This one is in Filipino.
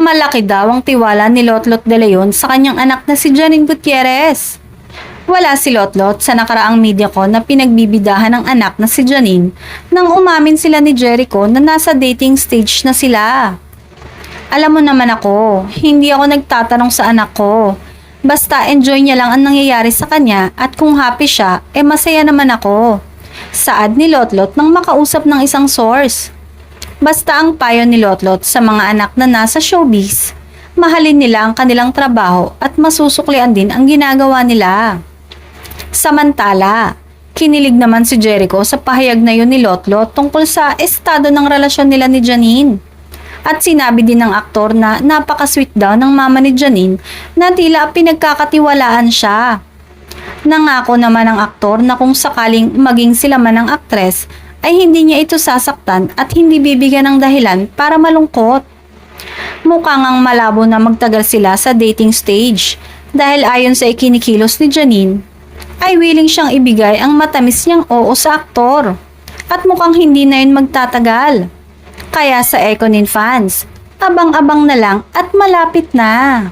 Malaki daw ang tiwala ni Lotlot de Leon sa kanyang anak na si Janine Gutierrez. Wala si Lotlot sa nakaraang media ko na pinagbibidahan ng anak na si Janine nang umamin sila ni Jericho na nasa dating stage na sila. Alam mo naman ako, hindi ako nagtatanong sa anak ko. Basta enjoy niya lang ang nangyayari sa kanya at kung happy siya, masaya naman ako. Saad ni Lotlot nang makausap ng isang source. Basta ang payo ni Lotlot sa mga anak na nasa showbiz, mahalin nila ang kanilang trabaho at masusuklian din ang ginagawa nila. Samantala, kinilig naman si Jericho sa pahayag na yun ni Lotlot tungkol sa estado ng relasyon nila ni Janine. At sinabi din ng aktor na napaka-sweet daw ng mama ni Janine na tila pinagkakatiwalaan siya. Nangako naman ang aktor na kung sakaling maging sila man ang aktres, ay hindi niya ito sasaktan at hindi bibigyan ng dahilan para malungkot. Mukha ngang malabo na magtagal sila sa dating stage dahil ayon sa ikinikilos ni Janine, ay willing siyang ibigay ang matamis niyang oo sa aktor at mukhang hindi na yun magtatagal. Kaya sa Ekonin fans, abang-abang na lang at malapit na.